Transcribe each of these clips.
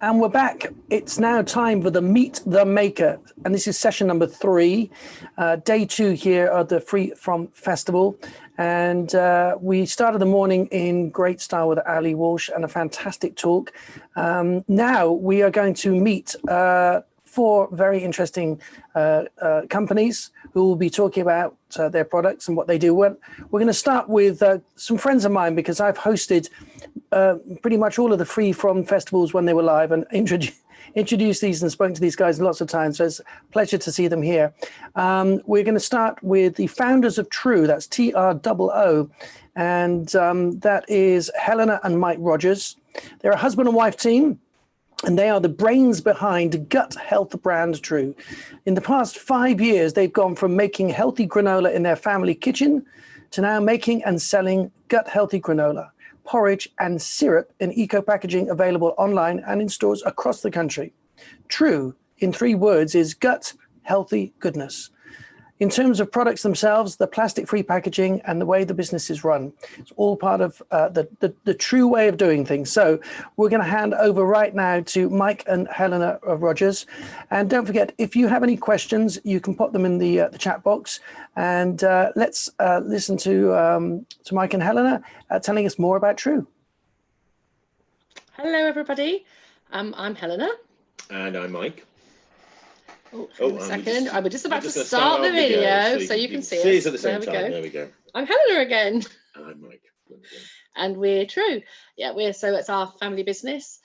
And we're back. It's now time for the Meet the Maker. And this is session number 3, day 2 here at the Free From Festival. And we started the morning in great style with Ali Walsh and a fantastic talk. Now we are going to meet 4 very interesting companies who will be talking about their products and what they do. We're going to start with some friends of mine, because I've hosted pretty much all of the Free From festivals when they were live, and introduced these and spoken to these guys lots of times. So it's a pleasure to see them here. We're going to start with the founders of Troo. That's TROO. And that is Helenor and Mike Rogers. They're a husband and wife team, and they are the brains behind gut health brand Troo. In the past 5 years, they've gone from making healthy granola in their family kitchen to now making and selling gut healthy granola, porridge and syrup in eco packaging, available online and in stores across the country. Troo, in 3 words, is gut healthy goodness. In terms of products themselves, the plastic-free packaging and the way the business is run, it's all part of the true way of doing things. So we're going to hand over right now to Mike and Helenor Rogers. And don't forget, if you have any questions, you can put them in the chat box. And let's listen to Mike and Helenor telling us more about Troo. Hello, everybody. I'm Helenor. And I'm Mike. Oh, a second. I was just about to start the video so you can see us. At the same time. There we go. I'm Helenor again. And I'm Mike. And we're Troo. Yeah, so it's our family business.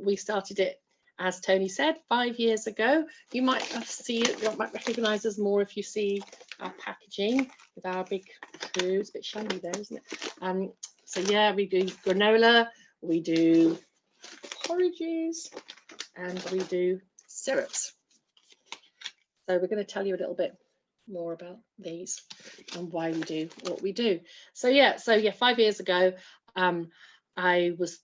We started it, as Tony said, 5 years ago. You might recognise us more if you see our packaging with our big Troo. It's a bit shiny there, isn't it? So yeah, we do granola, we do porridges, and we do syrups. So we're going to tell you a little bit more about these and why we do what we do. So yeah, 5 years ago, I was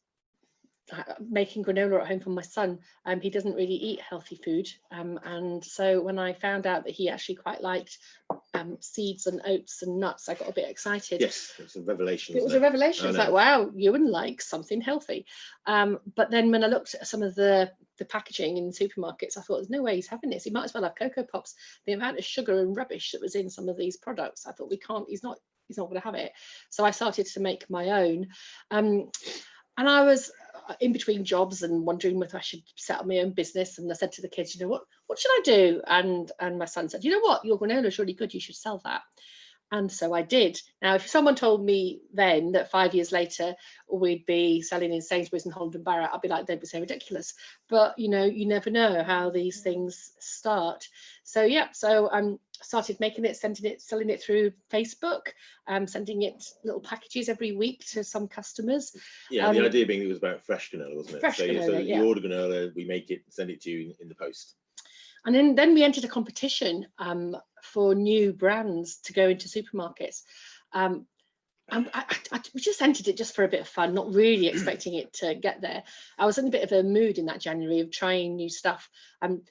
making granola at home for my son. He doesn't really eat healthy food, and so when I found out that he actually quite liked seeds and oats and nuts, I got a bit excited. Yes, it's a revelation. It was a revelation. It's like, wow, you wouldn't like something healthy. But then when I looked at some of the packaging in supermarkets, I thought, there's no way he's having this. He might as well have Cocoa Pops. The amount of sugar and rubbish that was in some of these products, I thought, he's not going to have it. So I started to make my own. And I was in between jobs and wondering whether I should set up my own business. And I said to the kids, what should I do? And my son said, you know what, your granola is really good. You should sell that. And so I did. Now, if someone told me then that 5 years later we'd be selling in Sainsbury's and Holland & Barrett, I'd be like, they'd be so ridiculous. But you never know how these things start. So yeah, started making it, selling it through Facebook, sending it little packages every week to some customers. Yeah, the idea being it was about fresh granola, wasn't it? Fresh granola, so yeah. You order granola, we make it, send it to you in the post. And then we entered a competition for new brands to go into supermarkets. We just entered it just for a bit of fun, not really expecting it to get there. I was in a bit of a mood in that January of trying new stuff.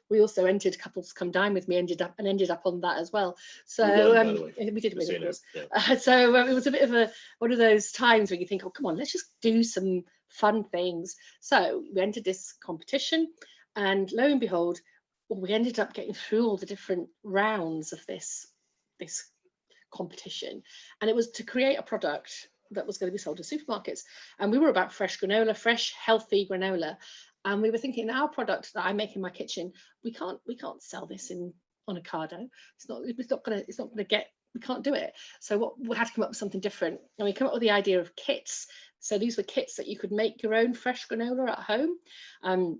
We also entered Couples Come Dine With Me, ended up on that as well. So we did win, of course. Yeah. So it was a bit of one of those times where you think, oh, come on, let's just do some fun things. So we entered this competition, and lo and behold, we ended up getting through all the different rounds of this competition, and it was to create a product that was going to be sold in supermarkets. And we were about fresh granola, fresh healthy granola, and we were thinking, our product that I make in my kitchen, we can't sell this on Ocado. We can't do it. So we had to come up with something different, and we came up with the idea of kits. So these were kits that you could make your own fresh granola at home.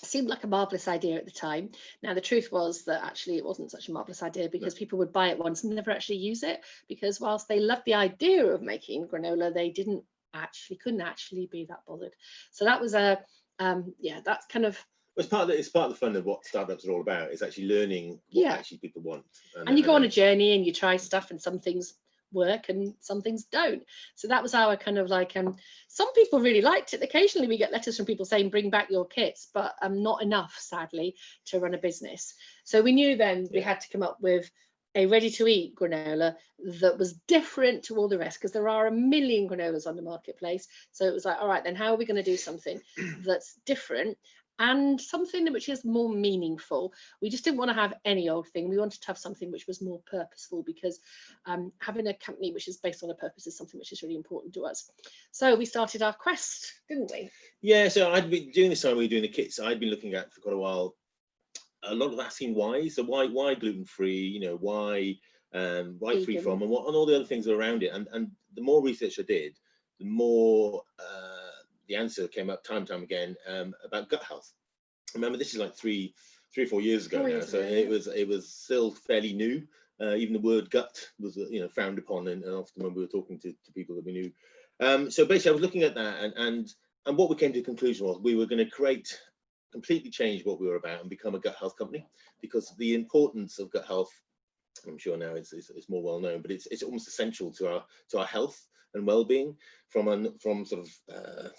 Seemed like a marvelous idea at the time. Now, the truth was that actually it wasn't such a marvelous idea, because people would buy it once and never actually use it, because whilst they loved the idea of making granola, they couldn't actually be that bothered. So that was that's kind of, it's part of the fun of what startups are all about, is actually learning what actually people want. And you go on a journey and you try stuff, and some things work and some things don't. So that was our kind of like, some people really liked it. Occasionally we get letters from people saying, bring back your kits, but not enough, sadly, to run a business. So we knew then we had to come up with a ready-to-eat granola that was different to all the rest, because there are a million granolas on the marketplace. So it was like, all right, then how are we going to do something that's different and something which is more meaningful. We just didn't want to have any old thing. We wanted to have something which was more purposeful, because having a company which is based on a purpose is something which is really important to us. So we started our quest, didn't we? Yeah, so I'd been doing this time we were doing the kits. I'd been looking at for quite a while, a lot of asking why. So why gluten-free? You know, why free from, and all the other things around it. And the more research I did, the more the answer came up time and time again about gut health. Remember, this is like three or 4 years ago now, so it was still fairly new. Even the word gut was frowned upon, and often when we were talking to people that we knew. So basically, I was looking at that, and what we came to the conclusion was we were going to completely change what we were about and become a gut health company, because the importance of gut health, I'm sure now it's more well known, but it's almost essential to our health and well-being, from sort of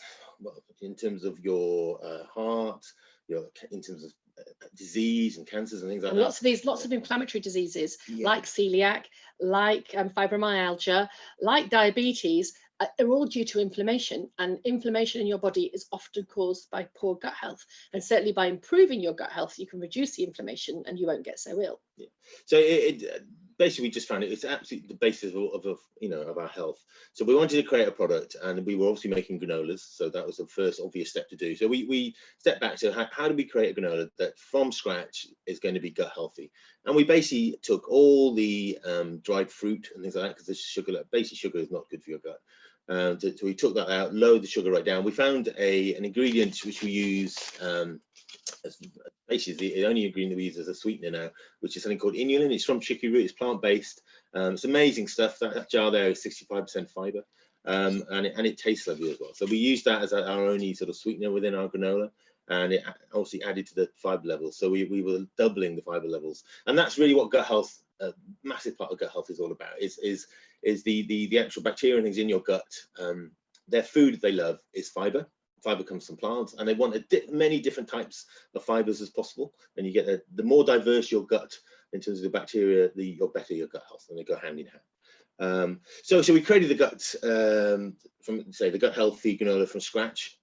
in terms of your heart, in terms of disease and cancers and things like that. Lots of inflammatory diseases, like celiac, like fibromyalgia, like diabetes, are all due to inflammation, and inflammation in your body is often caused by poor gut health. And certainly by improving your gut health, you can reduce the inflammation and you won't get so ill. Yeah. So it basically, we just found it's absolutely the basis of our health. So we wanted to create a product, and we were obviously making granolas, so that was the first obvious step to do. So we stepped back to how do we create a granola that from scratch is going to be gut healthy? And we basically took all the dried fruit and things like that, because the sugar is not good for your gut. So we took that out, lowered the sugar right down. We found an ingredient which we use basically the only ingredient we use as a sweetener now, which is something called inulin. It's from chicory root. It's plant-based. It's amazing stuff. That jar there is 65% fiber, and it tastes lovely as well. So we use that as our only sort of sweetener within our granola, and it obviously added to the fiber levels. So we were doubling the fiber levels, and that's really what gut health, a massive part of gut health, is all about. Is the actual bacteria and things in your gut. Their food they love is fiber. Fiber comes from plants, and they want many different types of fibers as possible. And you get the more diverse your gut in terms of the bacteria, the better your gut health, and they go hand in hand. So we created the gut the gut healthy granola from scratch,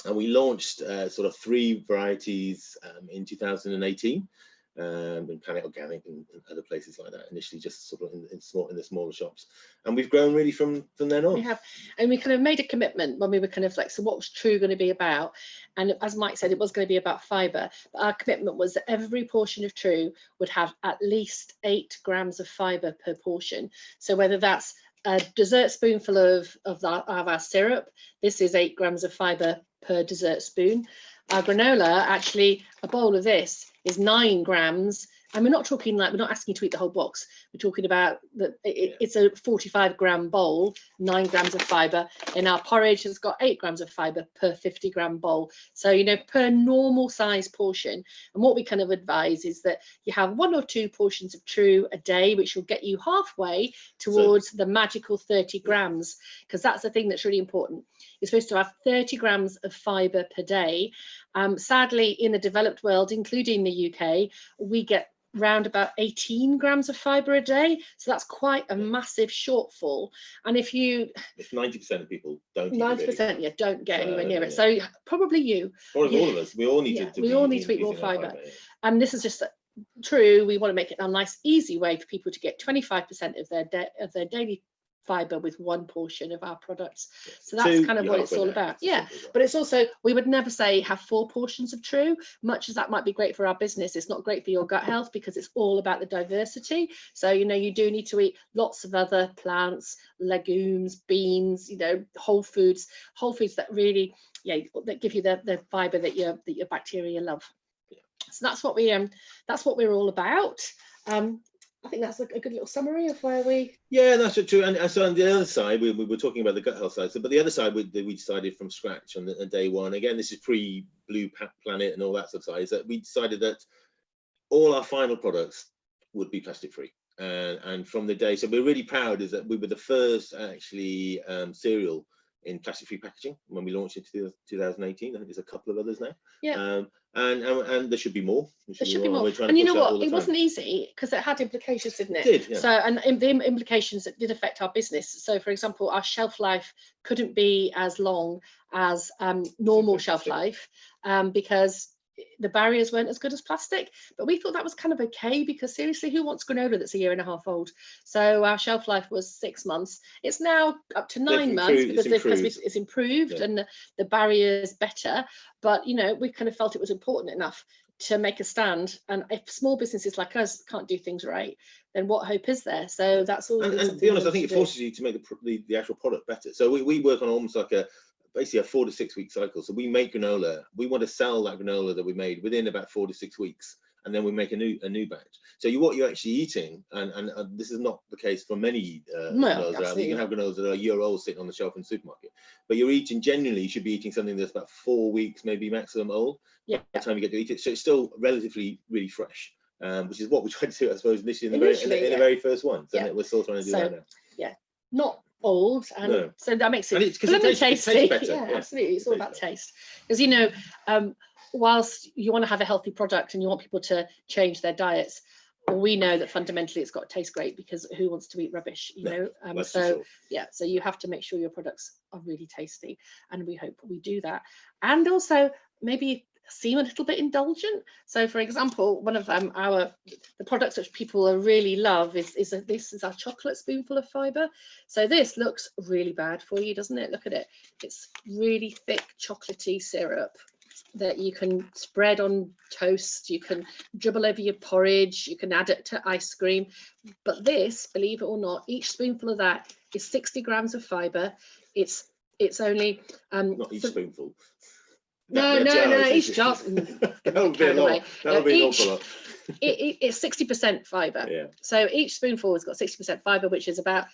and we launched sort of 3 varieties in 2018. In Planet Organic and other places like that, initially just sort of in the smaller shops, and we've grown really from then on. We have, and we kind of made a commitment when we were kind of like, so what was Troo going to be about? And as Mike said, it was going to be about fiber, but our commitment was that every portion of Troo would have at least 8 grams of fiber per portion. So whether that's a dessert spoonful of our syrup, this is 8 grams of fiber per dessert spoon. Our granola, actually, a bowl of this is 9 grams, and we're not talking like, we're not asking you to eat the whole box. We're talking about that it's a 45-gram bowl, 9 grams of fiber. In our porridge, it's got 8 grams of fiber per 50-gram bowl. So per normal size portion. And what we kind of advise is that you have 1 or 2 portions of Troo a day, which will get you halfway towards the magical 30 grams, because that's the thing that's really important. You're supposed to have 30 grams of fiber per day. Sadly, in the developed world, including the UK, we get round about 18 grams of fiber a day. So that's quite a massive shortfall. And if 90% of people don't, 90% don't get anywhere near it. So probably you. Or all of us, we all need to eat more fiber. And this is just True. We want to make it a nice, easy way for people to get 25% of their daily fiber with 1 portion of our products. So that's kind of what it's all about. Yeah, but it's also, we would never say have 4 portions of Troo, much as that might be great for our business. It's not great for your gut health, because it's all about the diversity. So you do need to eat lots of other plants, legumes, beans, whole foods that really that give you the fiber that your bacteria love. So that's what we're all about. I think that's a good little summary of where we. Yeah, that's true. And so on the other side, we were talking about the gut health side. So, but the other side, we decided from scratch on day one. Again, this is pre-Blue Planet and all that sort of side. Is that we decided that all our final products would be plastic free. And from the day, so we're really proud is that we were the first actually cereal in plastic free packaging when we launched it in 2018. I think there's a couple of others now. Yeah. And there should be more. There should be more. And you know what? It wasn't easy, because it had implications, didn't it? It did, yeah. So, and the implications that did affect our business. So, for example, our shelf life couldn't be as long as normal shelf life, because the barriers weren't as good as plastic, but we thought that was kind of okay, because seriously, who wants granola that's a year and a half old? So our shelf life was 6 months. It's now up to 9 months because it's improved and the barrier's better. But you know, we kind of felt it was important enough to make a stand. And if small businesses like us can't do things right, then what hope is there? So that's all. And to be honest, I think it forces you to make the actual product better. So we work on almost like basically a 4 to 6 week cycle. So we make granola. We want to sell that granola that we made within about 4 to 6 weeks, and then we make a new batch. So what you're actually eating, and this is not the case for many granolas. You can have granolas that are a year old sitting on the shelf in the supermarket, but you're eating, generally you should be eating something that's about 4 weeks, maybe maximum old, by the time you get to eat it. So it's still relatively really fresh, which is what we tried to do, I suppose, initially in the very first one. So we're still trying to do that now. Yeah, not old, and so that makes it tasty. Yeah, absolutely. It's all about taste, because you know, whilst you want to have a healthy product and you want people to change their diets, we know that fundamentally it's got to taste great, because who wants to eat rubbish, you know? So you have to make sure your products are really tasty, and we hope we do that. And also maybe seem a little bit indulgent. So for example, one of the products which people really love is our chocolate spoonful of fiber. So this looks really bad for you, doesn't it? Look at it. It's really thick chocolatey syrup that you can spread on toast, you can dribble over your porridge, you can add it to ice cream. But this, believe it or not, each spoonful of that is 60 grams of fiber. It's only not each spoonful. No, each jar. That would be a lot. That would be an awful lot. It's 60% fiber. Yeah. So each spoonful has got 60% fiber, which is about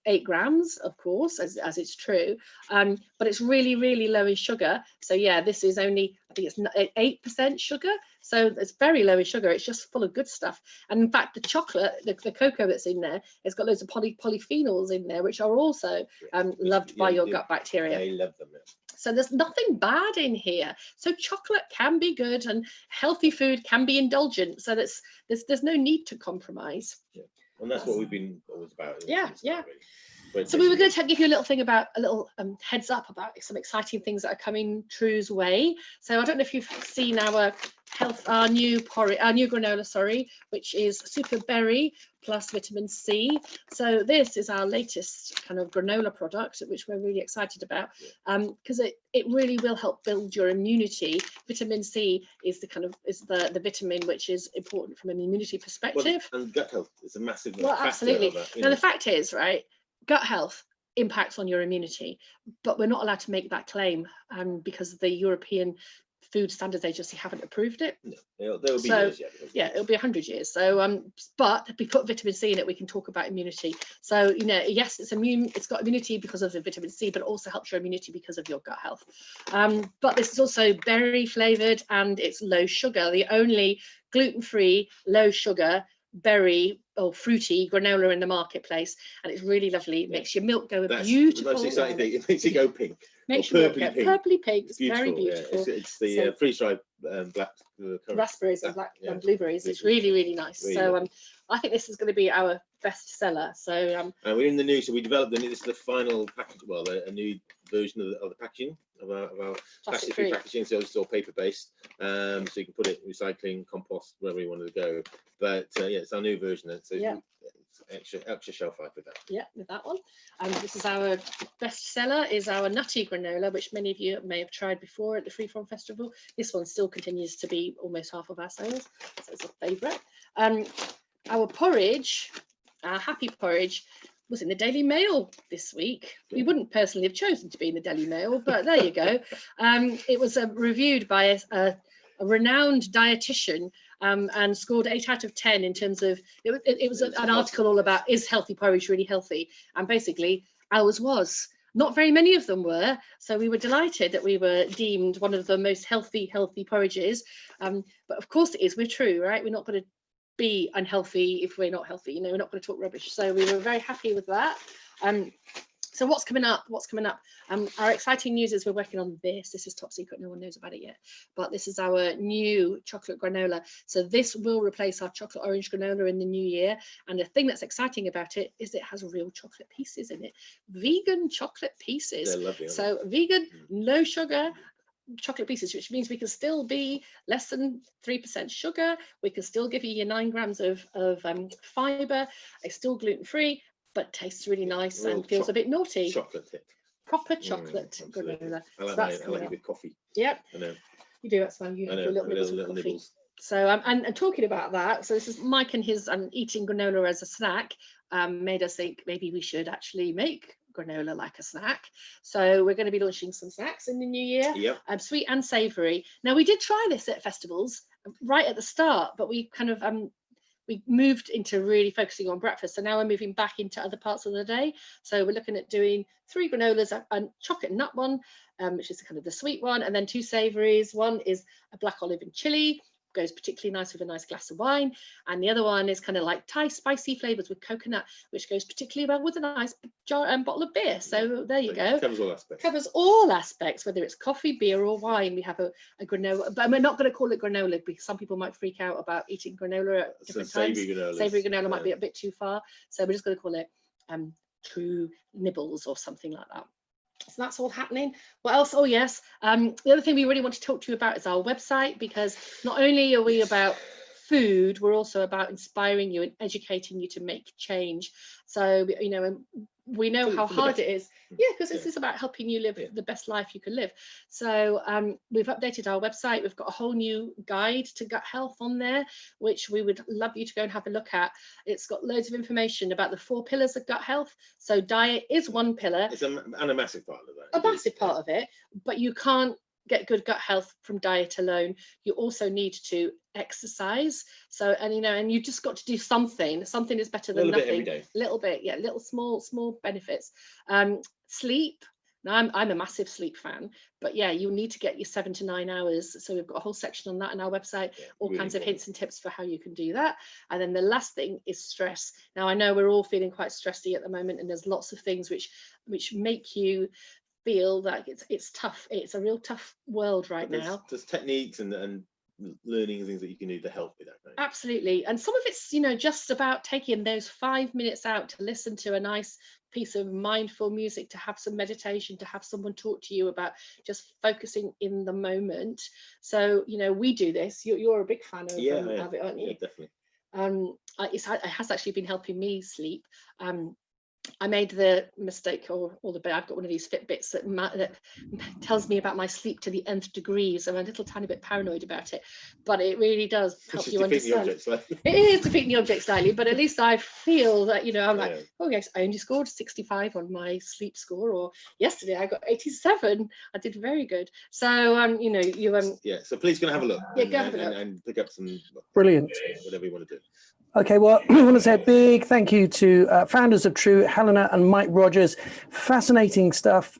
8 grams, of course, as it's true. But it's really, really low in sugar. So yeah, this is only, I think it's 8% sugar. So it's very low in sugar. It's just full of good stuff. And in fact, the chocolate, the cocoa that's in there, it's got loads of polyphenols in there, which are also loved by your gut bacteria. They love them. Yeah. So there's nothing bad in here. So chocolate can be good, and healthy food can be indulgent. So there's no need to compromise. Yeah. And that's what we've been always about. Yeah. Really. So we were going to give you a little heads up about some exciting things that are coming True's way. So I don't know if you've seen our new granola, which is super berry plus vitamin C. So this is our latest kind of granola product, which we're really excited about, because it really will help build your immunity. Vitamin C is the vitamin which is important from an immunity perspective. And gut health is a massive factor. Well, absolutely. Now the fact is, right, gut health impacts on your immunity, but we're not allowed to make that claim because the European Food Standards Agency haven't approved it. No, there'll be years yet. Yeah, it'll be 100 years. So but if we put vitamin C in it, we can talk about immunity. So yes, it's got immunity because of the vitamin C, but it also helps your immunity because of your gut health. But this is also berry flavored, and it's low sugar, the only gluten-free, low sugar berry or fruity granola in the marketplace, and it's really lovely. It makes your milk go beautiful. The most exciting thing. It makes it go pink. Makes your milk go purpley pink. It's beautiful, very beautiful. Yeah. It's the freeze-dried black raspberries and black and blueberries. It's really, really nice. Really so I think this is going to be our best seller. So and we're in the new. So we developed this is the final package. Well, a new version of the packaging of our plastic-free packaging. So it's all paper-based. So you can put it in recycling, compost, wherever you wanted to go. But it's our new version. So it's extra shelf life with that. Yeah, with that one. This is our best seller, is our nutty granola, which many of you may have tried before at the Freeform Festival. This one still continues to be almost half of our sales, so it's a favourite. Our porridge, our happy porridge, was in the Daily Mail this week. We wouldn't personally have chosen to be in the Daily Mail, but there you go. It was reviewed by a renowned dietitian and scored 8 out of 10 in terms of, it was an article all about, is healthy porridge really healthy? And basically ours was. Not very many of them were, so we were delighted that we were deemed one of the most healthy porridges. But of course it is, we're True, right? We're not going to be unhealthy if we're not healthy, we're not going to talk rubbish. So we were very happy with that. So what's coming up? Our exciting news is we're working on this. This is top secret, no one knows about it yet, but this is our new chocolate granola. So this will replace our chocolate orange granola in the new year. And the thing that's exciting about it is it has real chocolate pieces in it, vegan chocolate pieces. They're lovely, so vegan, low sugar, chocolate pieces, which means we can still be less than 3% sugar. We can still give you your 9 grams of fiber. It's still gluten-free, but tastes really nice and feels a bit naughty. Chocolate tip. Proper chocolate granola. I like mine with coffee. Yep. I know. You do, that's fine. You have your little nibbles of coffee. Nibbles. So and talking about that, so this is Mike and his eating granola as a snack made us think maybe we should actually make granola like a snack. So we're going to be launching some snacks in the new year. Yep. Sweet and savoury. Now we did try this at festivals right at the start, but we kind of we moved into really focusing on breakfast. So now we're moving back into other parts of the day. So we're looking at doing 3 granolas, a chocolate nut one, which is kind of the sweet one, and then 2 savouries. One is a black olive and chili, goes particularly nice with a nice glass of wine, and the other one is kind of like Thai spicy flavors with coconut, which goes particularly well with a nice bottle of beer. So there you go. Covers all aspects. Covers all aspects, whether it's coffee, beer, or wine. We have a granola, but we're not going to call it granola because some people might freak out about eating granola at different times. Savoury granola might be a bit too far, so we're just going to call it True nibbles or something like that. So that's all happening. What else? Oh yes, the other thing we really want to talk to you about is our website, because not only are we about food, we're also about inspiring you and educating you to make change. So you know, we know how hard it is. Yeah, because this is about helping you live the best life you can live. So we've updated our website. We've got a whole new guide to gut health on there, which we would love you to go and have a look at. It's got loads of information about the 4 pillars of gut health. So diet is one pillar. It's and a massive part of that. A massive part of it, but you can't get good gut health from diet alone. You also need to exercise. So, and you know, and you just got to do something. Something is better than nothing. A little bit, yeah, little small benefits. Sleep. Now I'm a massive sleep fan, but yeah, you need to get your 7 to 9 hours. So we've got a whole section on that on our website, all kinds of hints and tips for how you can do that. And then the last thing is stress. Now I know we're all feeling quite stressy at the moment, and there's lots of things which make you feel like it's tough. It's a real tough world right now. There's techniques and learning things that you can do to help with that. Right? Absolutely. And some of it's, you know, just about taking those 5 minutes out to listen to a nice piece of mindful music, to have some meditation, to have someone talk to you about just focusing in the moment. So, you know, we do this. You're a big fan of it, aren't you? Yeah, definitely. It has actually been helping me sleep. I made the mistake, or the bit. I've got one of these Fitbits that tells me about my sleep to the nth degree. So I'm a little tiny bit paranoid about it, but it really does help you understand. It is defeating the object slightly, but at least I feel that, you know, I'm like, oh yes, I only scored 65 on my sleep score, or yesterday I got 87. I did very good. So you know, yeah. So please go and have a look. Yeah, go have a look and pick up some. Brilliant. Whatever you want to do. Okay, well, I want to say a big thank you to founders of Troo, Helenor and Mike Rogers. Fascinating stuff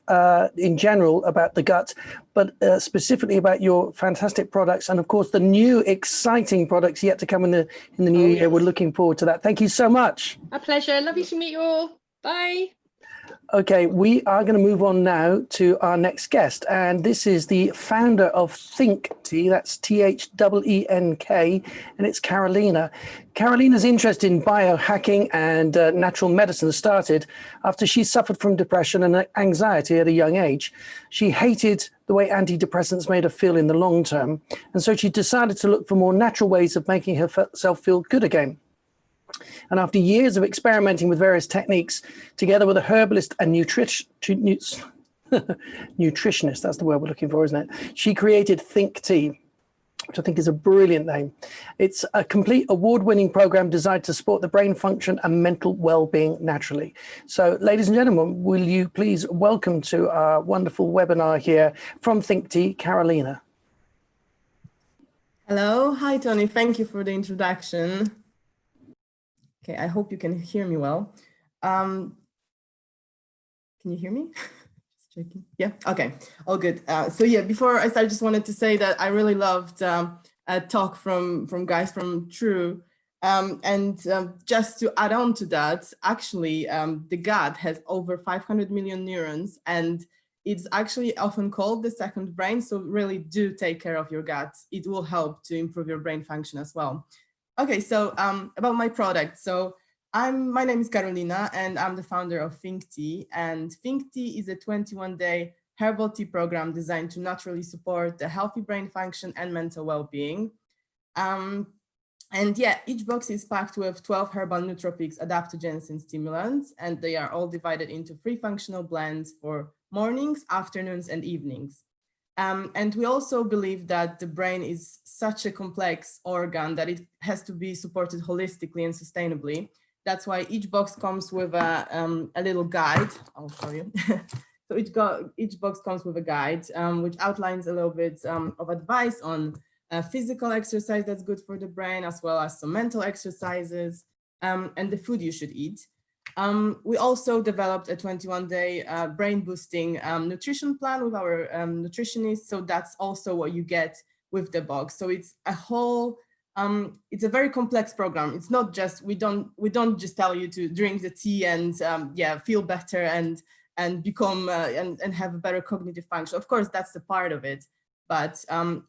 in general about the gut, but specifically about your fantastic products, and of course the new exciting products yet to come in the new year. Yes. We're looking forward to that. Thank you so much. A pleasure. Lovely to meet you all. Bye. Okay, we are going to move on now to our next guest, and this is the founder of Theenk Tea. That's Theenk, and it's Karolina. Karolina's interest in biohacking and natural medicine started after she suffered from depression and anxiety at a young age. She hated the way antidepressants made her feel in the long term, and so she decided to look for more natural ways of making herself feel good again. And after years of experimenting with various techniques, together with a herbalist and nutritionist, that's the word we're looking for, isn't it? She created Theenk Tea, which I think is a brilliant name. It's a complete award-winning program designed to support the brain function and mental well-being naturally. So, ladies and gentlemen, will you please welcome to our wonderful webinar here from Theenk Tea, Karolina. Hello. Hi, Tony. Thank you for the introduction. Okay, I hope you can hear me well. Can you hear me? Just checking. Yeah, okay, all good. So yeah, before I start, I just wanted to say that I really loved a talk from guys from Troo. Just to add on to that, actually, the gut has over 500 million neurons, and it's actually often called the second brain. So really do take care of your gut. It will help to improve your brain function as well. Okay, so about my product. So my name is Karolina, and I'm the founder of Theenk Tea. And Theenk Tea is a 21-day herbal tea program designed to naturally support the healthy brain function and mental well-being. And yeah, each box is packed with 12 herbal nootropics, adaptogens, and stimulants, and they are all divided into 3 functional blends for mornings, afternoons, and evenings. And we also believe that the brain is such a complex organ that it has to be supported holistically and sustainably. That's why each box comes with a little guide. I'll show you. So each box comes with a guide, which outlines a little bit of advice on physical exercise that's good for the brain, as well as some mental exercises and the food you should eat. We also developed a 21-day brain boosting nutrition plan with our nutritionist. So that's also what you get with the box. So it's a whole, it's a very complex program. It's not just, we don't just tell you to drink the tea and yeah, feel better and become and have a better cognitive function. Of course, that's the part of it. But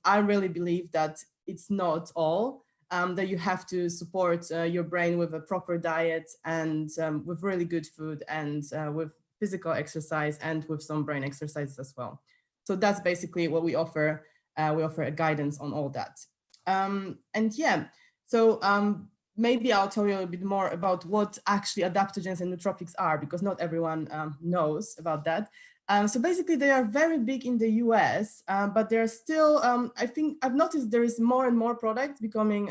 I really believe that it's not all. That you have to support your brain with a proper diet and with really good food and with physical exercise and with some brain exercises as well. So that's basically what we offer. We offer a guidance on all that. And yeah, so maybe I'll tell you a little bit more about what actually adaptogens and nootropics are, because not everyone knows about that. So basically they are very big in the US, but they're still, I think I've noticed there is more and more products becoming,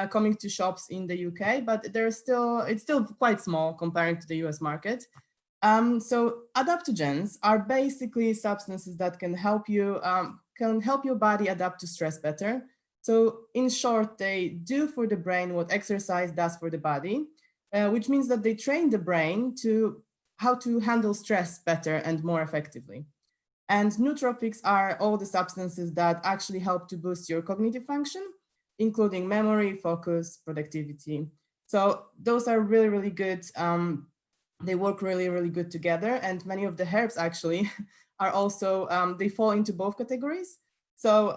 coming to shops in the UK, but it's still quite small comparing to the US market. So adaptogens are basically substances that can help your body adapt to stress better. So in short, they do for the brain what exercise does for the body, which means that they train the brain to how to handle stress better and more effectively. And nootropics are all the substances that actually help to boost your cognitive function, including memory, focus, productivity. So those are really, really good. They work really, really good together. And many of the herbs actually are also, they fall into both categories. So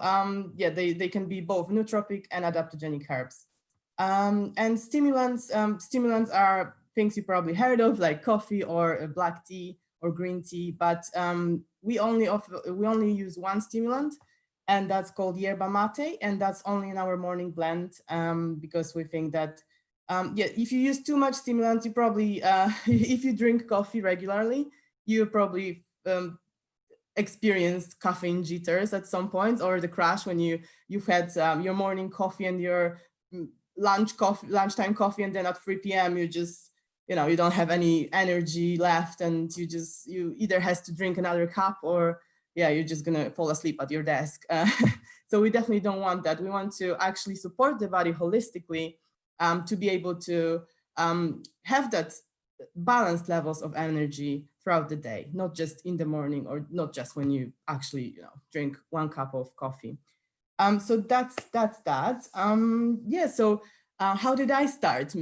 yeah, they can be both nootropic and adaptogenic herbs. And stimulants are things you probably heard of, like coffee or black tea or green tea, but we only use one stimulant, and that's called yerba mate, and that's only in our morning blend because we think that yeah, if you use too much stimulant, you probably if you drink coffee regularly, you probably experienced caffeine jitters at some point, or the crash when you've had your morning coffee and your lunchtime coffee, and then at 3 p.m. you just, you know, you don't have any energy left, and you either has to drink another cup, or yeah, you're just gonna fall asleep at your desk. So we definitely don't want that. We want to actually support the body holistically to be able to have that balanced levels of energy throughout the day, not just in the morning, or not just when you actually, you know, drink 1 cup of coffee. So that's that. Yeah, so how did I start?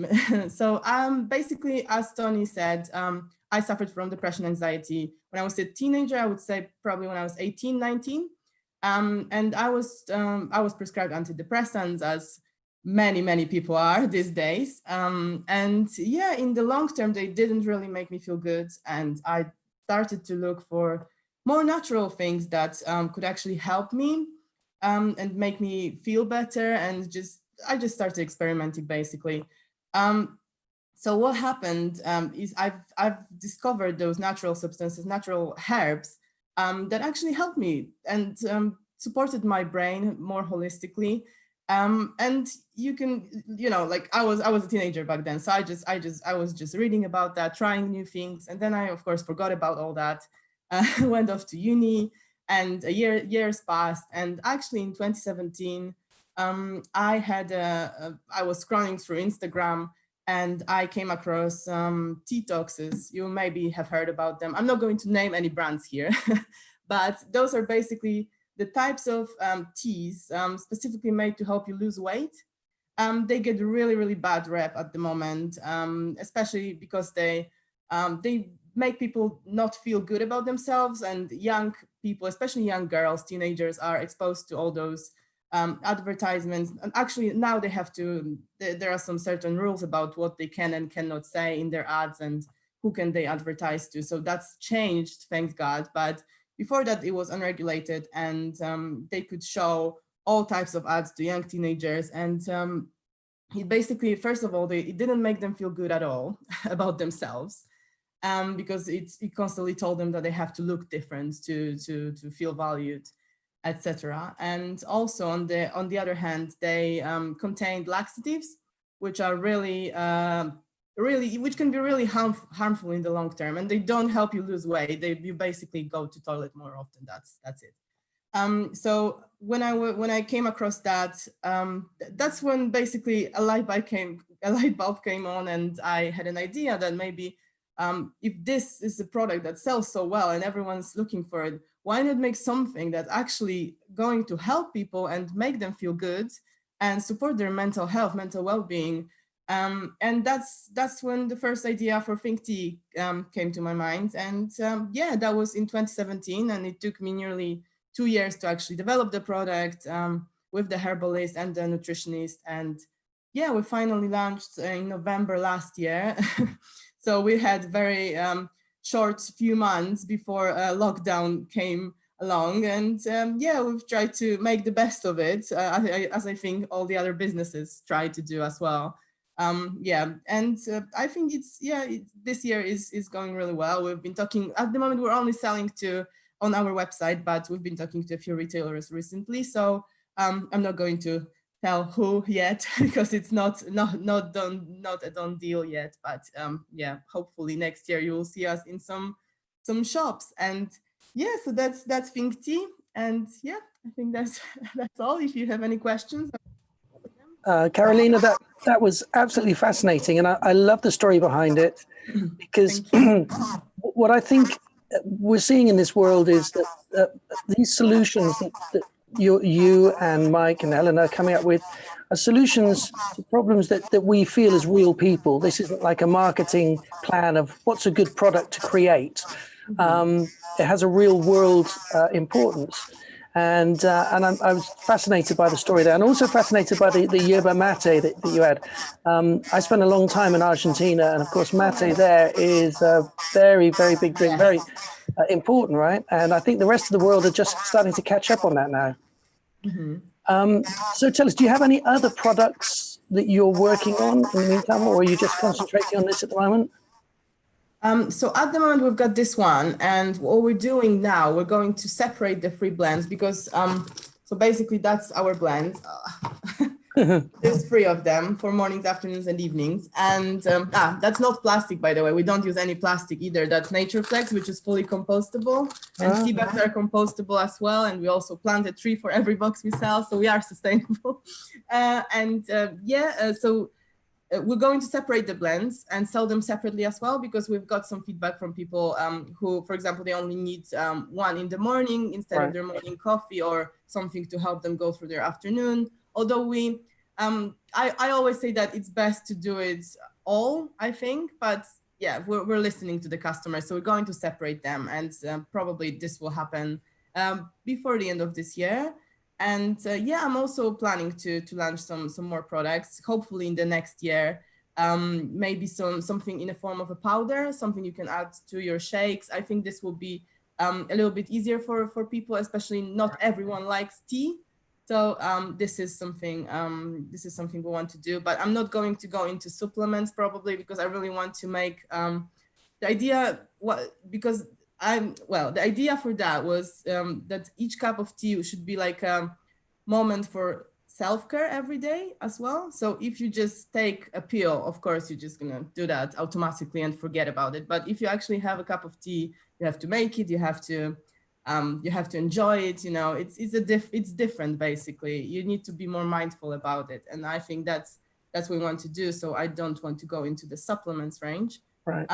So basically, as Tony said, I suffered from depression, anxiety when I was a teenager. I would say probably when I was 18, 19. And I was prescribed antidepressants, as many people are these days. And yeah, in the long term, they didn't really make me feel good. And I started to look for more natural things that could actually help me and make me feel better. And I just started experimenting, basically. So what happened is I've discovered those natural substances, natural herbs that actually helped me and supported my brain more holistically. And you can, you know, like I was a teenager back then, so I was just reading about that, trying new things, and then I of course forgot about all that. Went off to uni, and years passed, and actually in 2017, I was scrolling through Instagram, and I came across tea toxes. You maybe have heard about them. I'm not going to name any brands here, but those are basically the types of teas specifically made to help you lose weight. They get really, really bad rep at the moment, especially because they make people not feel good about themselves, and young people, especially young girls, teenagers, are exposed to all those advertisements. And actually now they have to, there are some certain rules about what they can and cannot say in their ads and who can they advertise to. So that's changed, thank God. But before that it was unregulated, and they could show all types of ads to young teenagers. And it basically, first of all, it didn't make them feel good at all about themselves, because it constantly told them that they have to look different to feel valued, etc. And also on the other hand, they contained laxatives, which are really which can be really harmful in the long term, and they don't help you lose weight. You basically go to toilet more often. That's it. So when I came across that, that's when basically a light bulb came on, and I had an idea that maybe if this is a product that sells so well and everyone's looking for it, why not make something that's actually going to help people and make them feel good and support their mental health, mental well-being. And that's when the first idea for Theenk Tea came to my mind. And yeah, that was in 2017, and it took me nearly 2 years to actually develop the product with the herbalist and the nutritionist. And yeah, we finally launched in November last year. So we had very short few months before lockdown came along, and yeah, we've tried to make the best of it, as I think all the other businesses try to do as well. Yeah, and I think this year is going really well. We've been talking, at the moment we're only selling on our website, but we've been talking to a few retailers recently. So I'm not going to tell who yet, because it's not a done deal yet. But yeah, hopefully next year you will see us in some shops. And yeah, so that's Theenk Tea. And yeah, I think that's all. If you have any questions. Karolina, that was absolutely fascinating, and I love the story behind it, because what I think we're seeing in this world is that these solutions that you and Mike and Helen are coming up with are solutions to problems that we feel as real people. This isn't like a marketing plan of what's a good product to create. It has a real world importance. And I was fascinated by the story there, and also fascinated by the yerba mate that you had. I spent a long time in Argentina, and of course mate there is a very, very big drink, very important, right? And I think the rest of the world are just starting to catch up on that now. So tell us, do you have any other products that you're working on in the meantime, or are you just concentrating on this at the moment? So at the moment we've got this one, and what we're doing now, we're going to separate the 3 blends, because so basically that's our blend. There's 3 of them for mornings, afternoons, and evenings. And that's not plastic, by the way. We don't use any plastic either. That's Nature Flex, which is fully compostable, and tea bags are compostable as well. And we also plant a tree for every box we sell, so we are sustainable. So we're going to separate the blends and sell them separately as well, because we've got some feedback from people who, for example, they only need one in the morning instead of their morning coffee, or something to help them go through their afternoon. Although I always say that it's best to do it all, I think, but yeah, we're listening to the customers. So we're going to separate them, and probably this will happen before the end of this year. And yeah, I'm also planning to launch some more products, hopefully in the next year. Maybe something in the form of a powder, something you can add to your shakes. I think this will be a little bit easier for people, especially not everyone likes tea. So this is something we want to do. But I'm not going to go into supplements probably, because I really want to make the idea the idea for that was that each cup of tea should be like a moment for self-care every day as well. So if you just take a pill, of course, you're just gonna do that automatically and forget about it. But if you actually have a cup of tea, you have to make it, you have to enjoy it. You know, it's different basically. You need to be more mindful about it, and I think that's what we want to do. So I don't want to go into the supplements range. Right.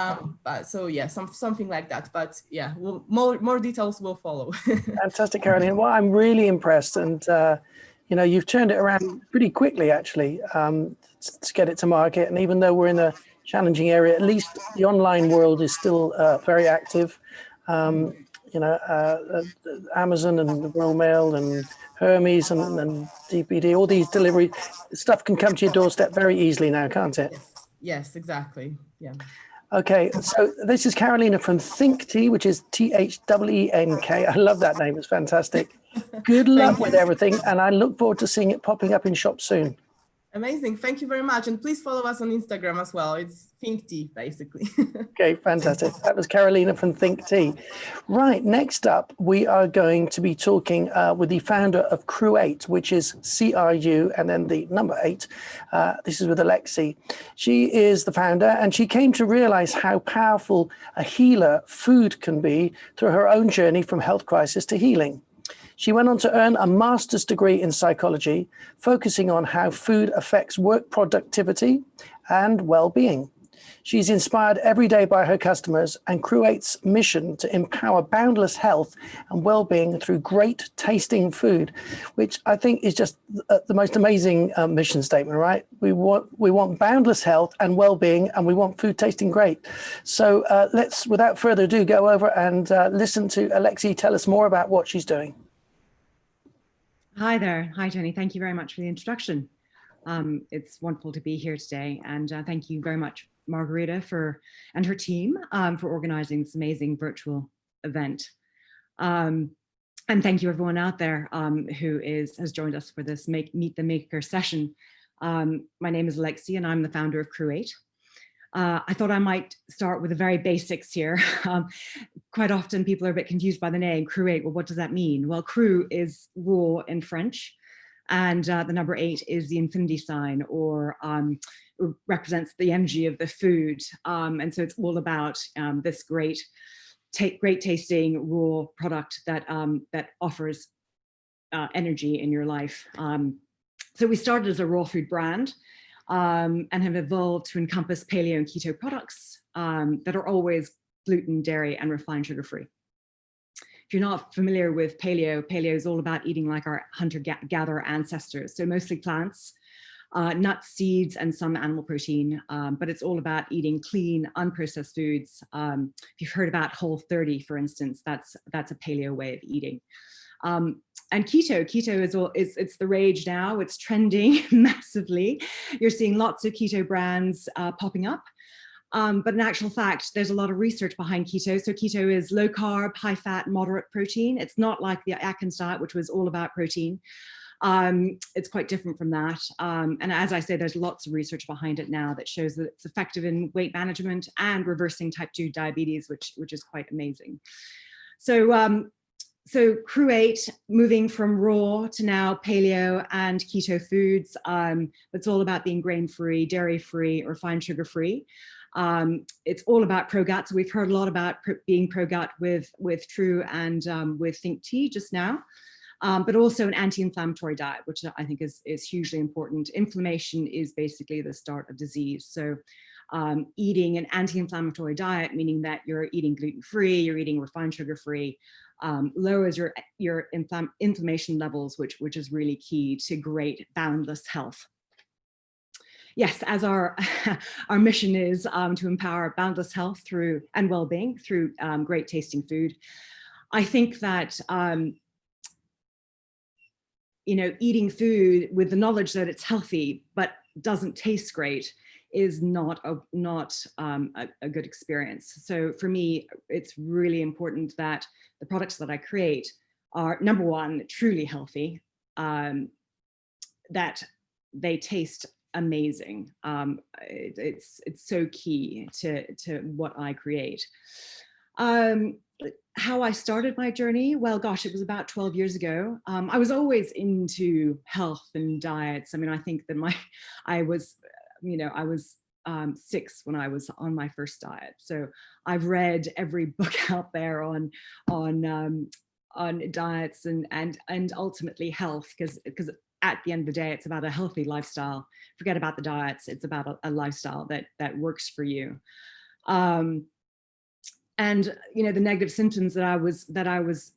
But so yeah, something like that. But yeah, more details will follow. Fantastic, Karolina. Well, I'm really impressed, and you know, you've turned it around pretty quickly, actually, to get it to market. And even though we're in a challenging area, at least the online world is still very active. You know, Amazon and the Royal Mail and Hermes and DPD, all these delivery stuff can come to your doorstep very easily now, can't it? Yes, exactly. Yeah. Okay, so this is Karolina from Theenk Tea, which is Theenk. I love that name. It's fantastic. Good luck with everything, and I look forward to seeing it popping up in shops soon. Amazing. Thank you very much. And please follow us on Instagram as well. It's Theenk Tea, basically. Okay, fantastic. That was Karolina from Theenk Tea. Right, next up, we are going to be talking with the founder of Cru8, which is CRU and then the number 8. This is with Alexi. She is the founder, and she came to realize how powerful a healer food can be through her own journey from health crisis to healing. She went on to earn a master's degree in psychology, focusing on how food affects work productivity and well-being. She's inspired every day by her customers and Cru8's mission to empower boundless health and well-being through great tasting food, which I think is just the most amazing mission statement, right? We want boundless health and well-being, and we want food tasting great. So let's, without further ado, go over and listen to Alexi tell us more about what she's doing. Hi there. Hi, Jenny. Thank you very much for the introduction. It's wonderful to be here today. And thank you very much, Margarita, and her team for organizing this amazing virtual event. And thank you everyone out there who has joined us for this Meet the Maker session. My name is Alexi and I'm the founder of Cru8. I thought I might start with the very basics here. Quite often people are a bit confused by the name Cru8. Well, what does that mean? Well, Cru is raw in French, and the number 8 is the infinity sign, or represents the energy of the food. And so it's all about this great tasting raw product that offers energy in your life. So we started as a raw food brand. And have evolved to encompass paleo and keto products that are always gluten, dairy, and refined sugar free. If you're not familiar with paleo, paleo is all about eating like our hunter-gatherer ancestors. So mostly plants, nuts, seeds, and some animal protein, but it's all about eating clean, unprocessed foods. If you've heard about Whole30, for instance, that's a paleo way of eating. And keto is the rage now. It's trending massively. You're seeing lots of keto brands popping up. But in actual fact, there's a lot of research behind keto. So keto is low carb, high fat, moderate protein. It's not like the Atkins diet, which was all about protein. It's quite different from that. And as I say, there's lots of research behind it now that shows that it's effective in weight management and reversing type 2 diabetes, which is quite amazing. So Cru8, moving from raw to now paleo and keto foods. It's all about being grain-free, dairy-free, refined sugar-free. It's all about pro-gut. So we've heard a lot about being pro-gut with Troo and with Theenk Tea just now, but also an anti-inflammatory diet, which I think is hugely important. Inflammation is basically the start of disease. So eating an anti-inflammatory diet, meaning that you're eating gluten-free, you're eating refined sugar-free, lowers your inflammation levels, which is really key to great boundless health. Yes, as our mission is to empower boundless health and well-being through great tasting food. I think that eating food with the knowledge that it's healthy but doesn't taste great is not a good experience. So for me, it's really important that the products that I create are, number one, truly healthy, that they taste amazing. It's so key to what I create. How I started my journey? Well, gosh, it was about 12 years ago. I was always into health and diets. I mean, I think that I was 6 when I was on my first diet. So I've read every book out there on diets and ultimately health, because at the end of the day, it's about a healthy lifestyle. Forget about the diets. It's about a lifestyle that works for you. And the negative symptoms that I was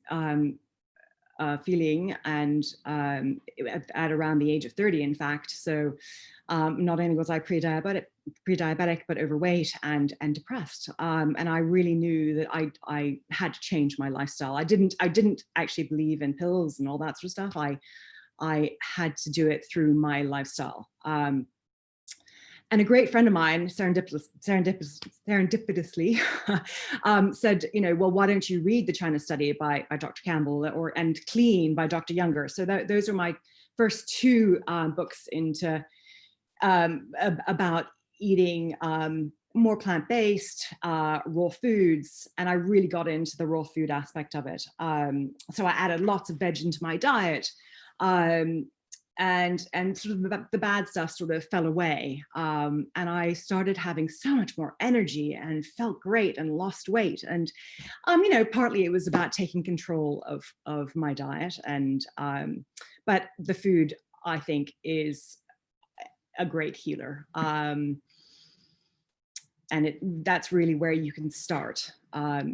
feeling, and at around the age of 30, in fact. So not only was I pre-diabetic, but overweight and depressed. And I really knew that I had to change my lifestyle. I didn't actually believe in pills and all that sort of stuff. I had to do it through my lifestyle. And a great friend of mine, serendipitously, said, well, why don't you read The China Study by Dr. Campbell and Clean by Dr. Younger? So those are my first two books into about eating more plant-based, raw foods, and I really got into the raw food aspect of it. So I added lots of veg into my diet, and sort of the bad stuff sort of fell away, and I started having so much more energy and felt great and lost weight. And partly it was about taking control of my diet, and but the food, I think, is a great healer. And that's really where you can start.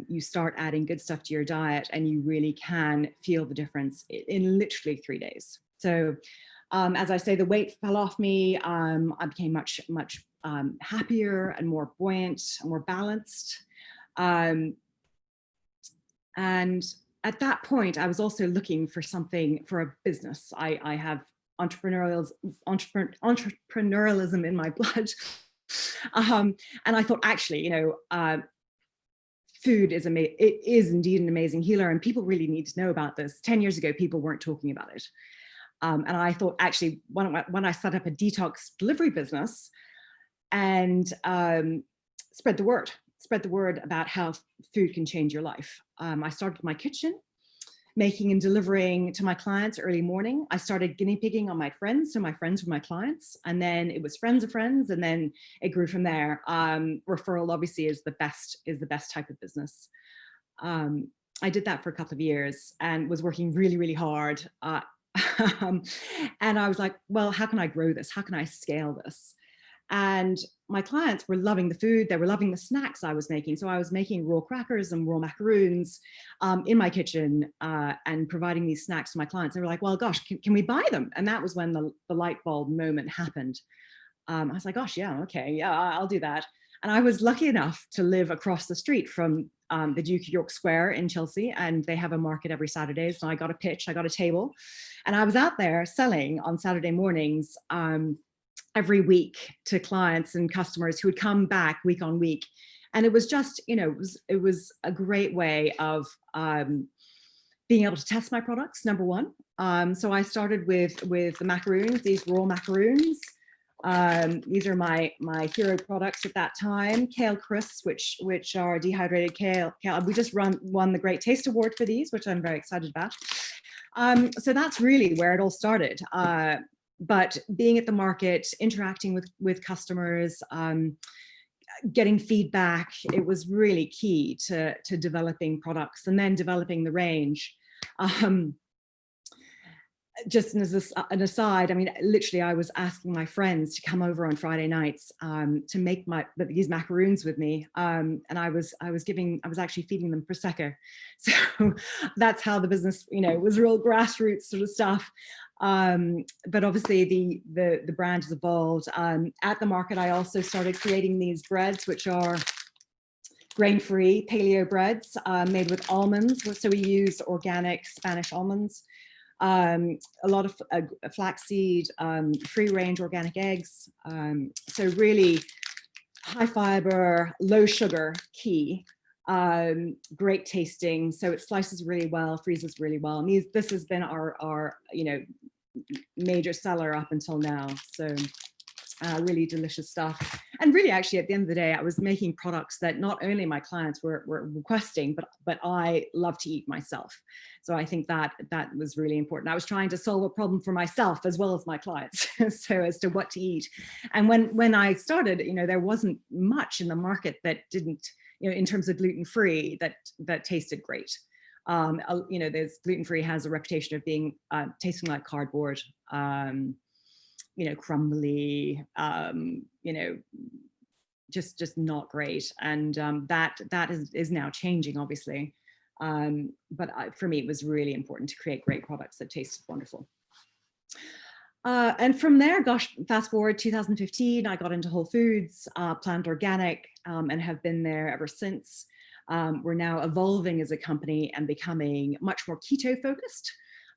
You start adding good stuff to your diet and you really can feel the difference in literally 3 days. So as I say, the weight fell off me. I became much happier and more buoyant and more balanced. And at that point, I was also looking for something for a business. I have entrepreneurialism in my blood. And I thought, actually, food is indeed an amazing healer, and people really need to know about this. 10 years ago, people weren't talking about it. And I thought, actually, when I set up a detox delivery business and spread the word about how food can change your life. I started my kitchen, making and delivering to my clients early morning. I started guinea pigging on my friends, so my friends were my clients, and then it was friends of friends, and then it grew from there. Referral obviously is the best type of business. I did that for a couple of years and was working really, really hard. And I was like, well, how can I grow this? How can I scale this? And my clients were loving the food. They were loving the snacks I was making. So I was making raw crackers and raw macaroons in my kitchen and providing these snacks to my clients. They were like, well, gosh, can we buy them? And that was when the light bulb moment happened. I was like, gosh, yeah, okay, yeah, I'll do that. And I was lucky enough to live across the street from the Duke of York Square in Chelsea, and they have a market every Saturday. So I got a pitch, I got a table, and I was out there selling on Saturday mornings every week to clients and customers who would come back week on week. And it was just, it was a great way of being able to test my products, number one. So I started with the macaroons, these raw macaroons. These are my hero products at that time, kale crisps, which are dehydrated kale. We just won the Great Taste Award for these, which I'm very excited about. So that's really where it all started. But being at the market, interacting with customers, getting feedback, it was really key to developing products and then developing the range. Just as an aside, I mean, literally, I was asking my friends to come over on Friday nights to make these macaroons with me, and I was actually feeding them Prosecco. So that's how the business, was real grassroots sort of stuff. But obviously, the brand has evolved. At the market, I also started creating these breads, which are grain-free paleo breads made with almonds. So we use organic Spanish almonds. A lot of flaxseed, free-range organic eggs. So really high fiber, low sugar, key, great tasting. So it slices really well, freezes really well. And this has been our major seller up until now. So really delicious stuff. And really, actually, at the end of the day, I was making products that not only my clients were requesting, but I love to eat myself. So I think that was really important. I was trying to solve a problem for myself as well as my clients, so as to what to eat. And when I started, there wasn't much in the market that didn't, in terms of gluten-free, that tasted great. There's gluten-free has a reputation of being tasting like cardboard. Crumbly, just not great. And that is now changing, obviously. But for me, it was really important to create great products that tasted wonderful. And from there, gosh, fast forward 2015, I got into Whole Foods, plant organic, and have been there ever since. We're now evolving as a company and becoming much more keto focused.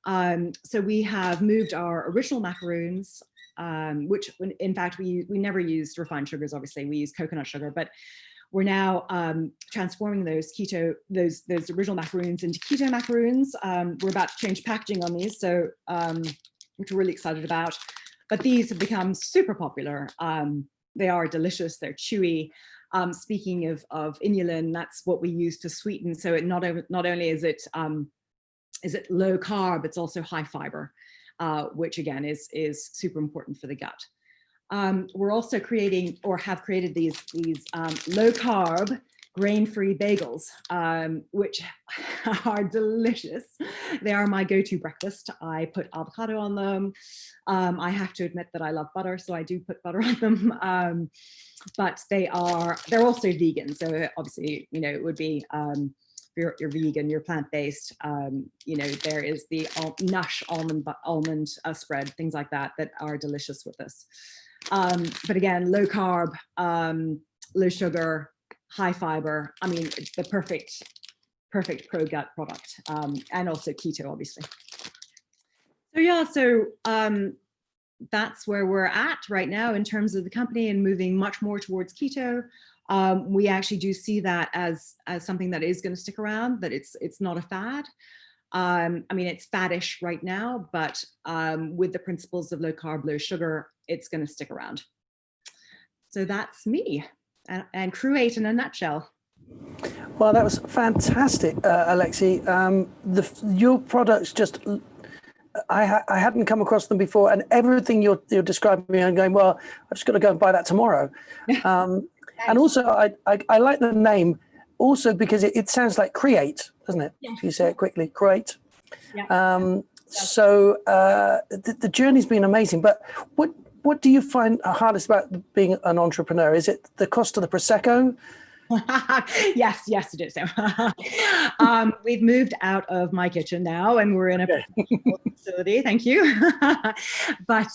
So we have moved our original macaroons, which in fact we never used refined sugars. Obviously, we use coconut sugar, but we're now transforming those original macaroons into keto macaroons. We're about to change packaging on these, so which we're really excited about. But these have become super popular. They are delicious. They're chewy. Speaking of inulin, that's what we use to sweeten. So it not only is it low carb, it's also high fiber, which again is super important for the gut. We're also creating, or have created, these low carb, grain-free bagels, which are delicious. They are my go-to breakfast. I put avocado on them. I have to admit that I love butter, so I do put butter on them. But they're also vegan. So obviously, you know, it would be, if you're vegan, you're plant-based, you know, there is the Nush almond spread, things like that are delicious with this. But again, low carb, low sugar, high fiber. I mean, it's the perfect pro-gut product, and also keto, obviously. So yeah, so that's where we're at right now in terms of the company and moving much more towards keto. We actually do see that as something that is going to stick around, that it's not a fad. I mean, it's faddish right now, but with the principles of low carb, low sugar, it's going to stick around. So that's me and Cru8 in a nutshell. Well, that was fantastic, Alexi. Your products just, I hadn't come across them before, and everything you're describing, I'm going, well, I've just got to go and buy that tomorrow. And also, I like the name also because it sounds like create, doesn't it? Yes. If you say it quickly, create. Yeah. So the journey's been amazing, but what do you find hardest about being an entrepreneur? Is it the cost of the Prosecco? Yes, it is. We've moved out of my kitchen now, and we're in a facility. Thank you. But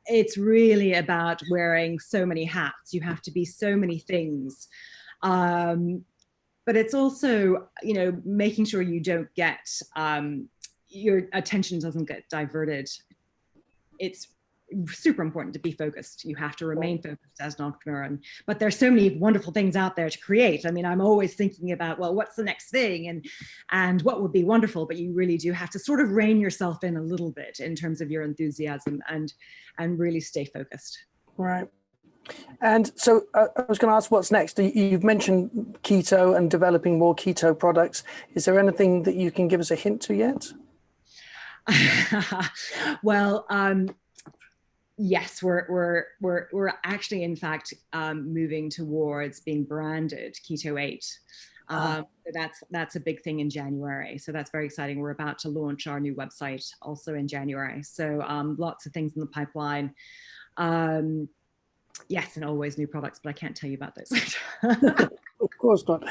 it's really about wearing so many hats. You have to be so many things. But it's also, you know, making sure you don't get, your attention doesn't get diverted. It's super important to be focused. You have to remain focused as an entrepreneur. But there's so many wonderful things out there to create. I mean, I'm always thinking about, well, what's the next thing and what would be wonderful, but you really do have to sort of rein yourself in a little bit in terms of your enthusiasm and really stay focused. Right. And so I was going to ask what's next. You've mentioned keto and developing more keto products. Is there anything that you can give us a hint to yet? Well, yes, we're actually, in fact, moving towards being branded Keto8. That's a big thing in January. So that's very exciting. We're about to launch our new website also in January. So lots of things in the pipeline. Yes, and always new products, but I can't tell you about those. Of course not.